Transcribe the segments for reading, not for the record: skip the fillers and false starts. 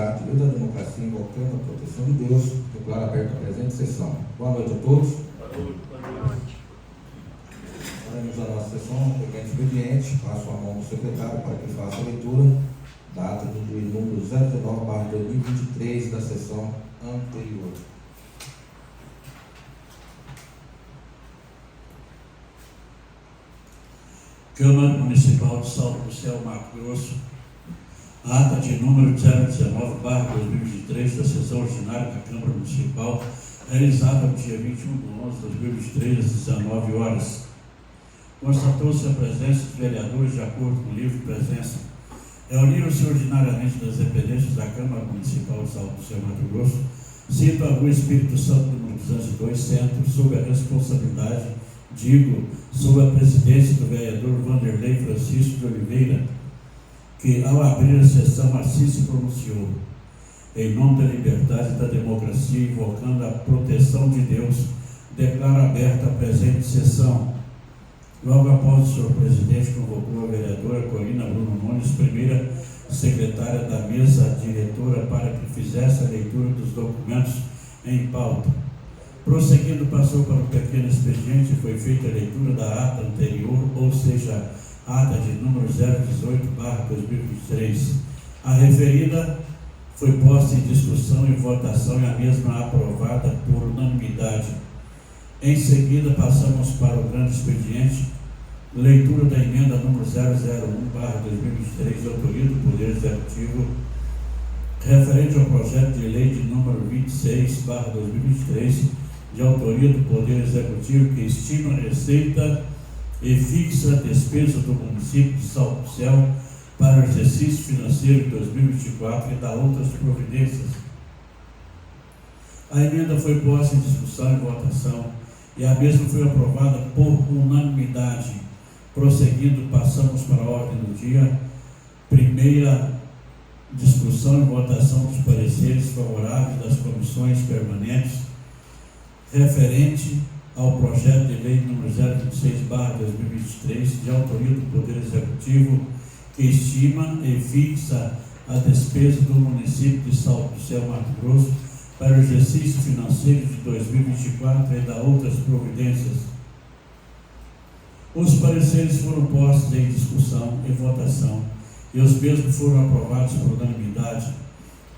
liberdade, direito à democracia, invocando a proteção de Deus, declaro aberta a presente sessão. Boa noite a todos. Boa noite. Faremos a nossa sessão, pequeno expediente, passo a mão do secretário para que faça a leitura da ata do juiz número 019/2023 da sessão anterior. Câmara Municipal de Salto do Céu, Mato Grosso, ata de número 019/2023 da sessão ordinária da Câmara Municipal, realizada no dia 21/11/2023, às 19 horas. Constatou-se a presença dos vereadores de acordo com o livro de presença. Reuniram-se ordinariamente das dependências da Câmara Municipal de Salto do Céu, Mato Grosso, cito a Rua Espírito Santo, número 202, Centro, sob a responsabilidade, sob a presidência do vereador Vanderlei Francisco de Oliveira, que ao abrir a sessão assim se pronunciou: em nome da liberdade e da democracia, invocando a proteção de Deus, declaro aberta a presente sessão. Logo após o senhor presidente convocou a vereadora Corina Bruno Nunes, primeira secretária da mesa diretora, para que fizesse a leitura dos documentos em pauta. Prosseguindo, passou para o pequeno expediente e foi feita a leitura da ata anterior, ou seja, ata de número 018/2023. A referida foi posta em discussão e votação e a mesma aprovada por unanimidade. Em seguida, passamos para o grande expediente, leitura da emenda número 001/2023, de autoria do Poder Executivo, referente ao projeto de lei de número 26/2023, de autoria do Poder Executivo, que estima a receita e fixa a despesa do município de Salto do Céu para o exercício financeiro de 2024 e dá outras providências. A emenda foi posta em discussão e votação e a mesma foi aprovada por unanimidade. Prosseguindo, passamos para a ordem do dia. Primeira discussão e votação dos pareceres favoráveis das comissões permanentes referente ao projeto de lei número 026/2023, de autoria do Poder Executivo, que estima e fixa a despesa do município de Salto do Céu, Mato Grosso, para o exercício financeiro de 2024 e da outras providências. Os pareceres foram postos em discussão e votação, e os mesmos foram aprovados por unanimidade.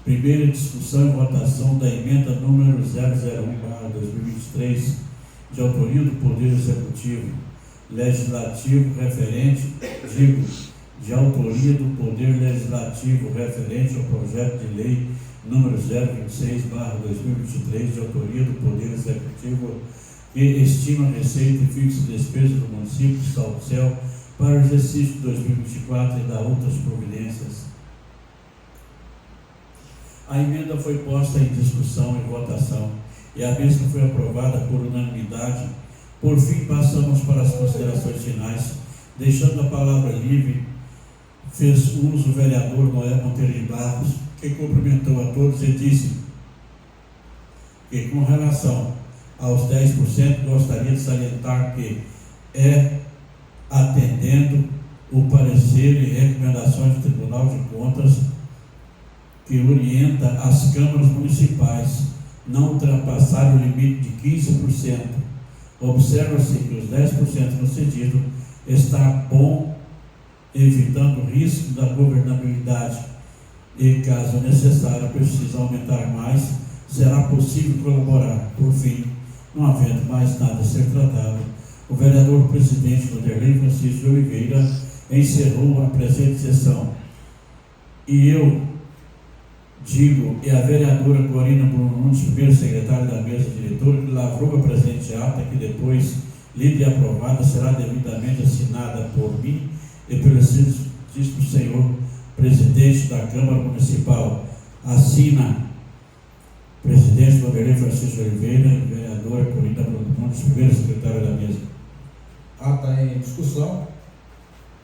Primeira discussão e votação da emenda número 001/2023, de autoria do Poder Executivo, Legislativo referente, de autoria do Poder Legislativo referente ao projeto de lei número 026/2023, de autoria do Poder Executivo, que estima a receita e fixa a despesa do município de Salto do Céu para o exercício de 2024 e dá outras providências. A emenda foi posta em discussão e votação e a mesma foi aprovada por unanimidade. Por fim, passamos para as considerações finais, deixando a palavra livre. Fez uso o vereador Noé Monteiro de Barros, que cumprimentou a todos e disse que, com relação aos 10%, gostaria de salientar que é atendendo o parecer e recomendações do Tribunal de Contas, que orienta as câmaras municipais não ultrapassar o limite de 15%. Observa-se que os 10% no cedido está bom, evitando o risco da governabilidade e, caso necessário, precisa aumentar mais, será possível colaborar. Por fim, não havendo mais nada a ser tratado, o vereador presidente Vanderlei Francisco de Oliveira encerrou a presente sessão. E eu e a vereadora Corina Bruno Nunes, primeiro secretário da mesa diretora, que lavrou a presente ata, que depois lida e aprovada, será devidamente assinada por mim e pelo excelentíssimo senhor presidente da Câmara Municipal. Assina presidente Vanderlei Francisco de Oliveira e vereadora Corina Bruno Nunes, primeiro secretário da mesa. Ata em discussão,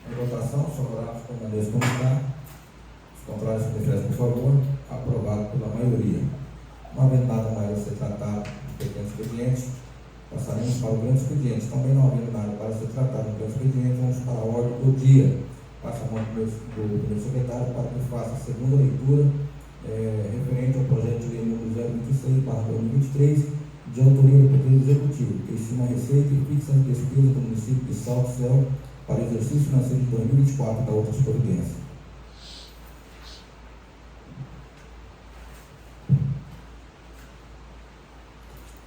em votação, favoráveis com maneira como está. Os contrários se manifestam, por favor. Aprovado pela maioria. Não havendo nada mais a ser tratado no pequeno expediente, passaremos para o grande expediente. Também não havendo nada para ser tratado no grande expediente, vamos para a ordem do dia. Passa a mão do primeiro secretário para que faça a segunda leitura 2023, de autoria do Poder Executivo, que estima a receita e fixa as despesas do município de Salto Céu para o exercício financeiro de 2024 da outras providências.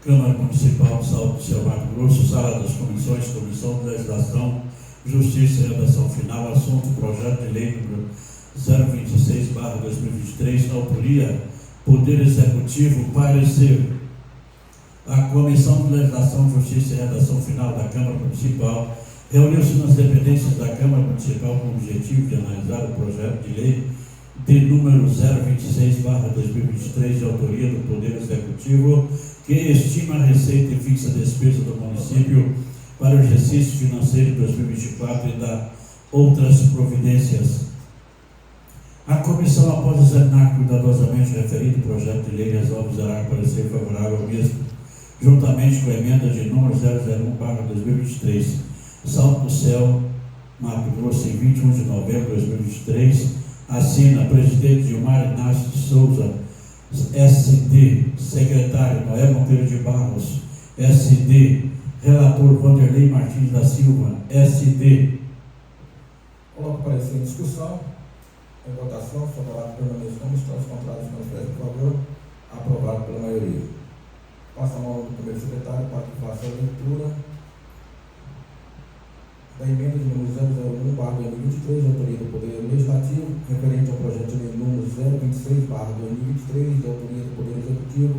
Câmara Municipal de Salto do Céu, Mato Grosso, Sala das Comissões, Comissão de Legislação, Justiça e Redação Final, assunto, projeto de lei número 026/2023, autoria, Poder Executivo, parecer. A Comissão de Legislação, Justiça e Redação Final da Câmara Municipal reuniu-se nas dependências da Câmara Municipal com o objetivo de analisar o projeto de lei de número 026/2023, de autoria do Poder Executivo, que estima a receita e fixa a despesa do município para o exercício financeiro de 2024 e dá outras providências. A comissão, após examinar cuidadosamente o referido projeto de lei, resolve zerar parecer favorável ao mesmo, juntamente com a emenda de número 001/2023, Salto do Céu, Mato Grosso, em 21 de novembro de 2023, assina presidente Gilmar Inácio de Souza, SD, secretário Noé Monteiro de Barros, SD, relator Vanderlei Martins da Silva, SD. Coloco o parecer em discussão, em votação, favorável permanece como está, os contrários manifestam em favor, aprovado pela maioria. Passa a mão do primeiro secretário para que faça a leitura da emenda de número 001/2023, de autoria do Poder Legislativo, referente ao projeto de lei número 026/2023, de autoria do Poder Executivo,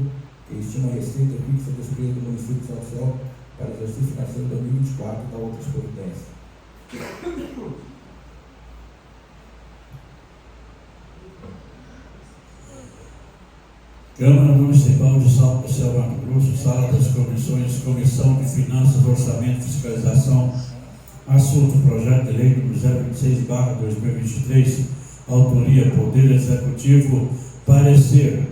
que estima a receita e fixa a despesa do município de Salto Céu para o exercício financeiro de 2024 e da outras providências. Câmara Municipal de Salto do Céu, Mato Grosso, Sala das Comissões, Comissão de Finanças, Orçamento e Fiscalização. Assunto, projeto de lei número 026/2023, autoria Poder Executivo, parecer.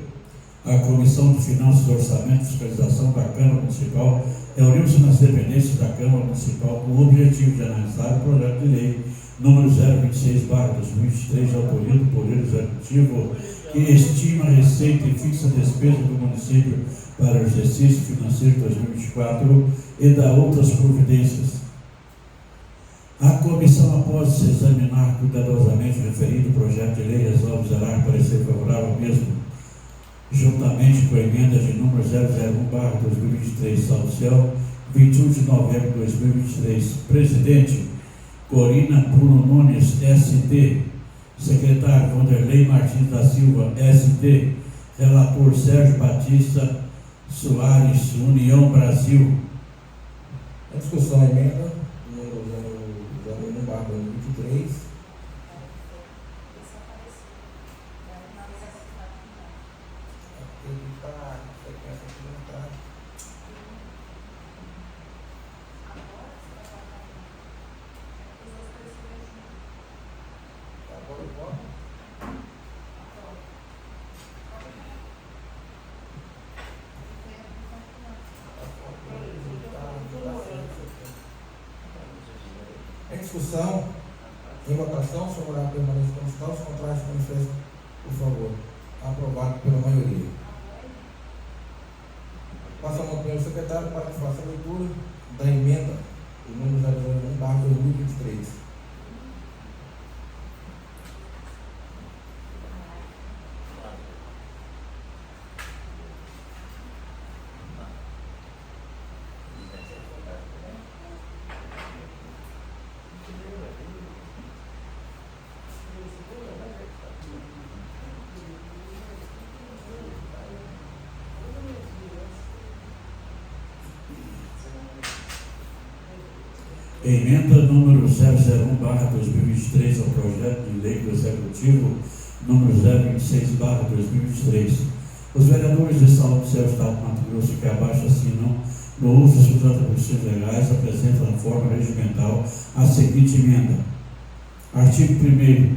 A Comissão de Finanças, Orçamento e Fiscalização da Câmara Municipal reuniu-se nas dependências da Câmara Municipal com o objetivo de analisar o projeto de lei número 026/2023, de autoria do Poder Executivo, que estima a receita e fixa a despesa do município para o exercício financeiro de 2024 e dá outras providências. A comissão, após examinar cuidadosamente o referido projeto de lei, resolve zerar parecer favorável ao mesmo, juntamente com a emenda de número 001/2023, Salto do Céu, 21 de novembro de 2023. Presidente, Corina Bruno Nunes, SD. Secretário, Vanderlei Martins da Silva, SD. Relator, Sérgio Batista Soares, União Brasil. Em discussão, a emenda número 001/2023. Em discussão, em votação, favorável permanece como está, os contrários manifestam por favor. Aprovado pela maioria. Passa a mão para o secretário para que faça a leitura da emenda do número 001/2023. Emenda número 001/2023 ao projeto de lei do Executivo número 026/2023. Os vereadores de Salto do Céu, Estado de Mato Grosso, que abaixo assinam no uso das suas atribuições legais, apresentam na forma regimental a seguinte emenda. Artigo 1º.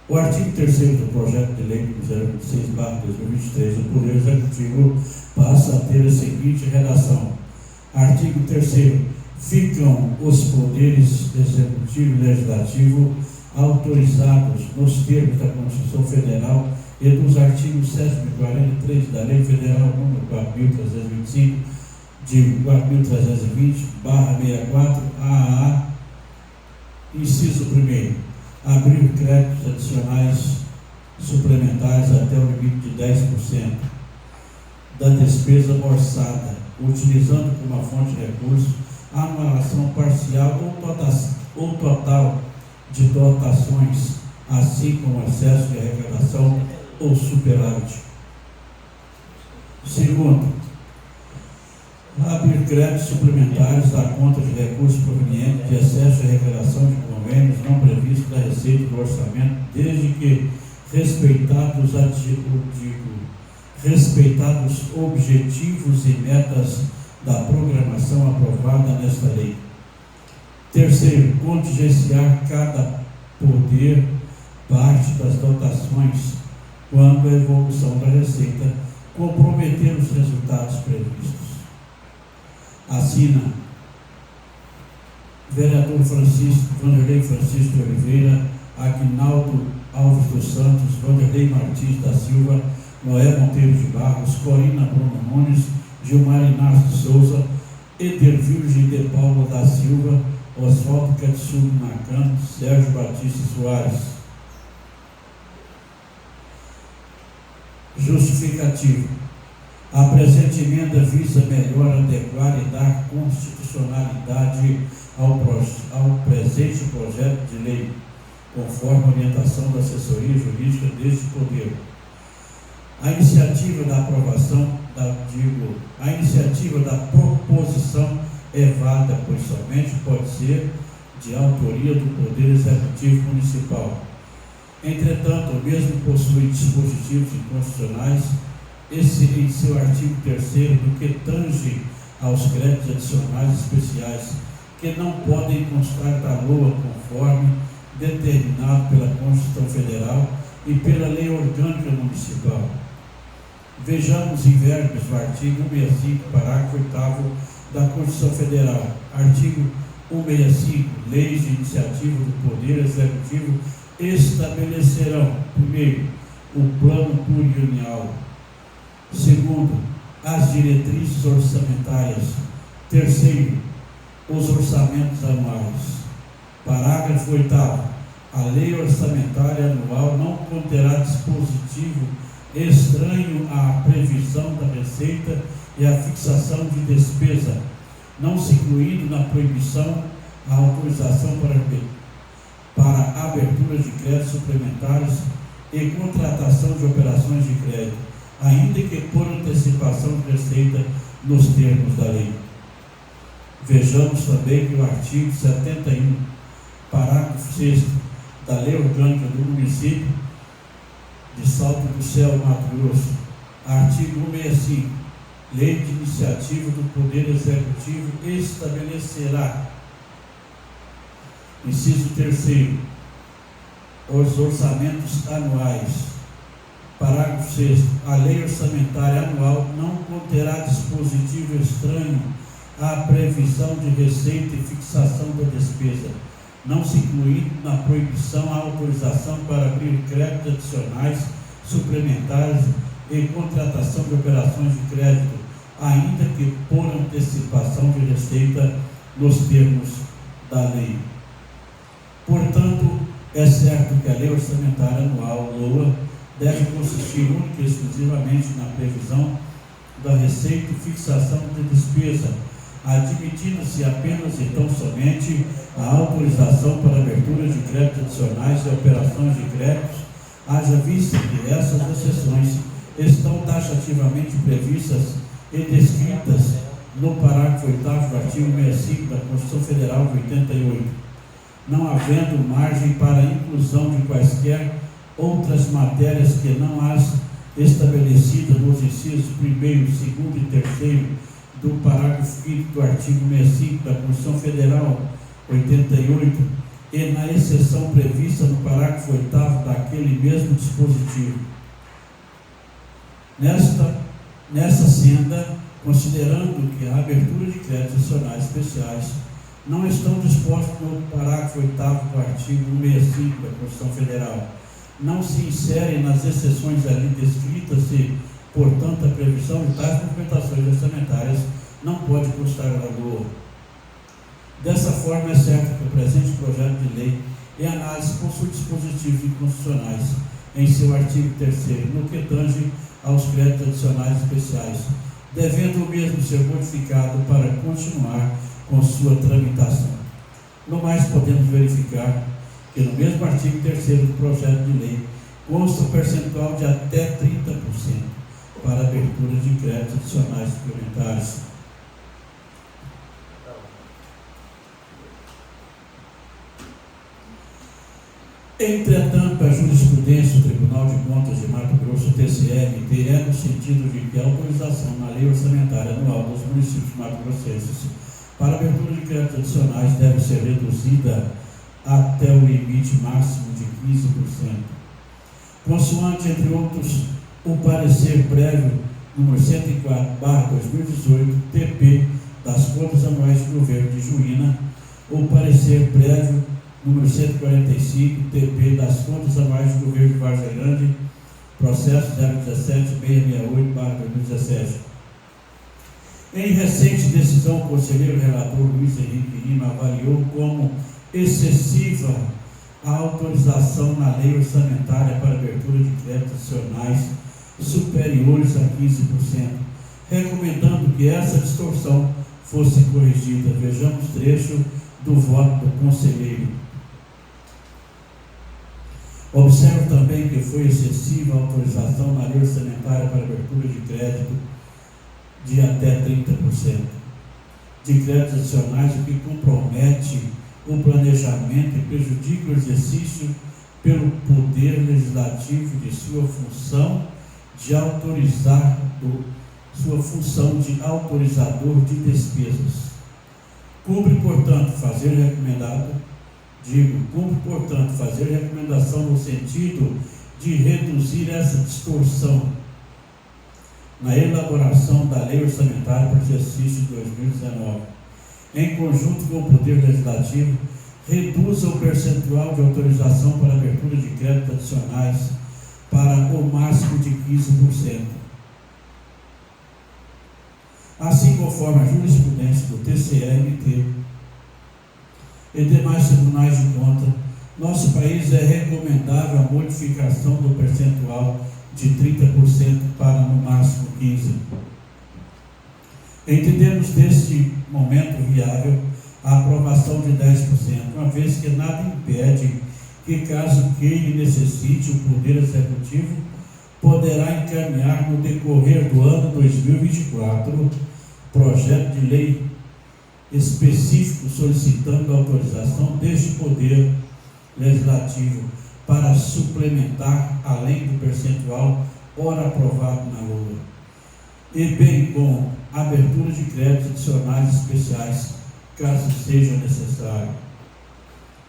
O artigo 3º do projeto de lei número 026/2023 do Poder Executivo passa a ter a seguinte redação. Artigo 3º. Ficam os poderes executivo e legislativo autorizados nos termos da Constituição Federal e dos artigos 743 da Lei Federal número 4.325, de 4.320/64, AAA, inciso 1º, abrir créditos adicionais suplementares até o limite de 10% da despesa orçada, utilizando como fonte de recursos a anulação parcial ou total de dotações, assim como excesso de arrecadação ou superávit. Segundo, abrir créditos suplementares da conta de recursos provenientes de excesso de arrecadação de convênios não previstos da receita do orçamento, desde que respeitados objetivos e metas da programação aprovada nesta lei. Terceiro, contingenciar cada poder parte das dotações quando a evolução da receita comprometer os resultados previstos. Assina vereador Vanderlei Francisco de Oliveira, Aguinaldo Alves dos Santos, Vanderlei Martins da Silva, Noé Monteiro de Barros, Corina Bruno Nunes, Gilmar Inácio de Souza, Edervilge de Paula da Silva, Oswaldo Katsumi Nakano, Sérgio Batista Soares. Justificativo. A presente emenda visa melhor adequar e dar constitucionalidade ao presente projeto de lei, conforme a orientação da assessoria jurídica deste poder. A iniciativa da proposição é vaga, pois somente pode ser de autoria do Poder Executivo Municipal. Entretanto, o mesmo possui dispositivos inconstitucionais, esse em seu artigo 3º, do que tange aos créditos adicionais especiais, que não podem constar da LOA conforme determinado pela Constituição Federal e pela Lei Orgânica Municipal. Vejamos em verbos o artigo 165, parágrafo 8º da Constituição Federal. Artigo 165. Leis de iniciativa do Poder Executivo estabelecerão, primeiro, o plano plurianual, segundo, as diretrizes orçamentárias, terceiro, os orçamentos anuais. Parágrafo 8º. A lei orçamentária anual não conterá dispositivo estranho à previsão da receita e à fixação de despesa, não se incluindo na proibição a autorização para abertura de créditos suplementares e contratação de operações de crédito, ainda que por antecipação de receita nos termos da lei. Vejamos também que o artigo 71, parágrafo 6º da Lei Orgânica do Município de Salto do Céu, Mato Grosso, artigo 165, Lei de Iniciativa do Poder Executivo estabelecerá, inciso 3º, os orçamentos anuais. Parágrafo 6º. A lei orçamentária anual não conterá dispositivo estranho à previsão de receita e fixação da despesa, não se incluindo na proibição a autorização para abrir créditos adicionais, suplementares e contratação de operações de crédito, ainda que por antecipação de receita nos termos da lei. Portanto, é certo que a lei orçamentária anual, LOA, deve consistir única e exclusivamente na previsão da receita e fixação de despesa, admitindo-se apenas e tão somente a autorização para abertura de créditos adicionais e operações de créditos, haja vista que essas exceções estão taxativamente previstas e descritas no parágrafo 8º do artigo 65 da Constituição Federal de 88, não havendo margem para a inclusão de quaisquer outras matérias que não as estabelecidas nos incisos 1º, 2º e 3º do parágrafo 5º do artigo 65 da Constituição Federal 88 e na exceção prevista no parágrafo 8º daquele mesmo dispositivo. Nessa senda, considerando que a abertura de créditos adicionais especiais não estão dispostos no parágrafo 8º do artigo 165 da Constituição Federal, não se inserem nas exceções ali descritas e, portanto, a previsão de tais movimentações orçamentárias não pode custar valor. Dessa forma, é certo que o presente projeto de lei em análise possui dispositivos inconstitucionais em seu artigo 3º, no que tange aos créditos adicionais especiais, devendo o mesmo ser modificado para continuar com sua tramitação. No mais, podemos verificar que no mesmo artigo 3º do projeto de lei consta um percentual de até 30% para abertura de créditos adicionais suplementares. Entretanto, a jurisprudência do Tribunal de Contas de Mato Grosso, TCM-MT, é no sentido de que a autorização na lei orçamentária anual dos municípios mato-grossenses para abertura de créditos adicionais deve ser reduzida até o limite máximo de 15%. Consoante, entre outros, o parecer prévio número 104/2018, TP, das contas anuais do governo de Juína, o parecer prévio número 145, TP, das contas anuais do governo de Várzea Grande, processo 017-668/2017. Em recente decisão, o conselheiro relator Luiz Henrique Lima avaliou como excessiva a autorização na lei orçamentária para abertura de créditos adicionais superiores a 15%, recomendando que essa distorção fosse corrigida. Vejamos trecho do voto do conselheiro. Observo também que foi excessiva a autorização na lei orçamentária para abertura de crédito de até 30% de créditos adicionais, o que compromete o planejamento e prejudica o exercício pelo Poder Legislativo de sua função de autorizador de despesas. Cumpre, portanto, fazer recomendação no sentido de reduzir essa distorção na elaboração da lei orçamentária para o exercício de 2019. Em conjunto com o Poder Legislativo, reduza o percentual de autorização para abertura de créditos adicionais para o máximo de 15%. Assim, conforme a jurisprudência do TCE-MT e demais tribunais de conta, nosso país é recomendável a modificação do percentual de 30% para no máximo 15%. Entendemos neste momento viável a aprovação de 10%, uma vez que nada impede que, caso queira e necessite, o Poder Executivo poderá encaminhar no decorrer do ano 2024 projeto de lei específico solicitando a autorização deste Poder Legislativo para suplementar, além do percentual ora aprovado na LOA, e bem como abertura de créditos adicionais especiais, caso seja necessário.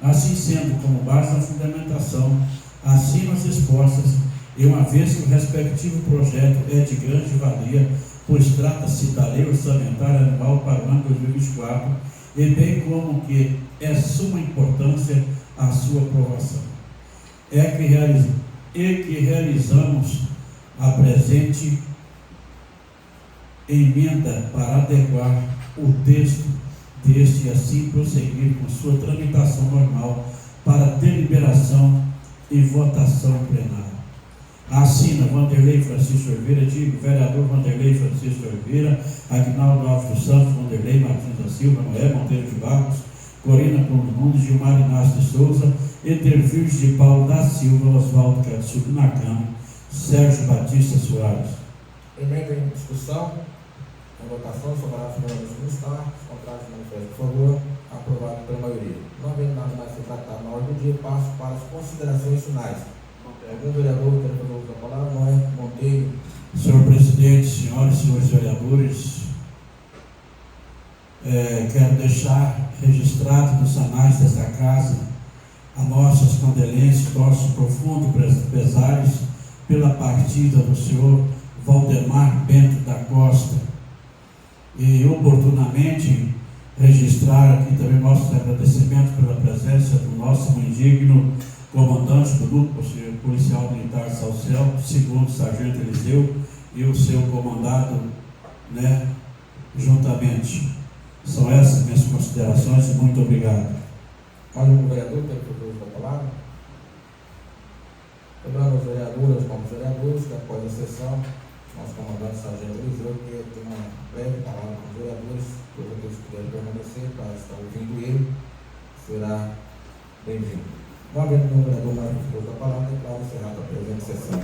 Assim sendo, como base da fundamentação, acima as expostas, e uma vez que o respectivo projeto é de grande valia, pois trata-se da lei orçamentária anual para o ano 2024, e bem como que é suma importância a sua aprovação. Que realizamos a presente emenda para adequar o texto deste e assim prosseguir com sua tramitação normal para deliberação e votação plenária. Assina Vanderlei Francisco Oliveira, digo, vereador Vanderlei Francisco Oliveira, Aguinaldo Alves dos Santos, Vanderlei Martins da Silva, Noé Monteiro de Barros, Corina Bruno Nunes, Gilmar Inácio de Souza, Etervirgem de Paulo da Silva, Oswaldo Katsuki Nakano, Sérgio Batista Soares. Emenda em discussão, em votação, sobre a finalidade do Estado, contrários do manifesto, por favor, aprovado pela maioria. Não havendo nada mais se tratar na ordem do dia, passo para as considerações finais. Algum vereador quer fazer uso da palavra? Não é? Monteiro. Senhor presidente, senhoras e senhores vereadores, quero deixar registrado nos anais desta casa as nossas condolências, nossos profundos pesares pela partida do senhor Valdemar Bento da Costa, e oportunamente registrar aqui também nossos agradecimentos pela presença do nosso indigno comandante do Núcleo Policial Militar Salcel, segundo Sargento Eliseu, e o seu comandado, né, juntamente. São essas minhas considerações e muito obrigado. Mais um vereador tem o uso da palavra? Lembrando os vereadores, como vereadores, que após a sessão, nosso comandante Sargento Eliseu, que tem uma breve palavra com os vereadores, todos aqueles que puderem permanecer para estar ouvindo ele, será bem-vindo. Não havendo nenhum vereador mais que uso da palavra, declaro encerrada a presente sessão.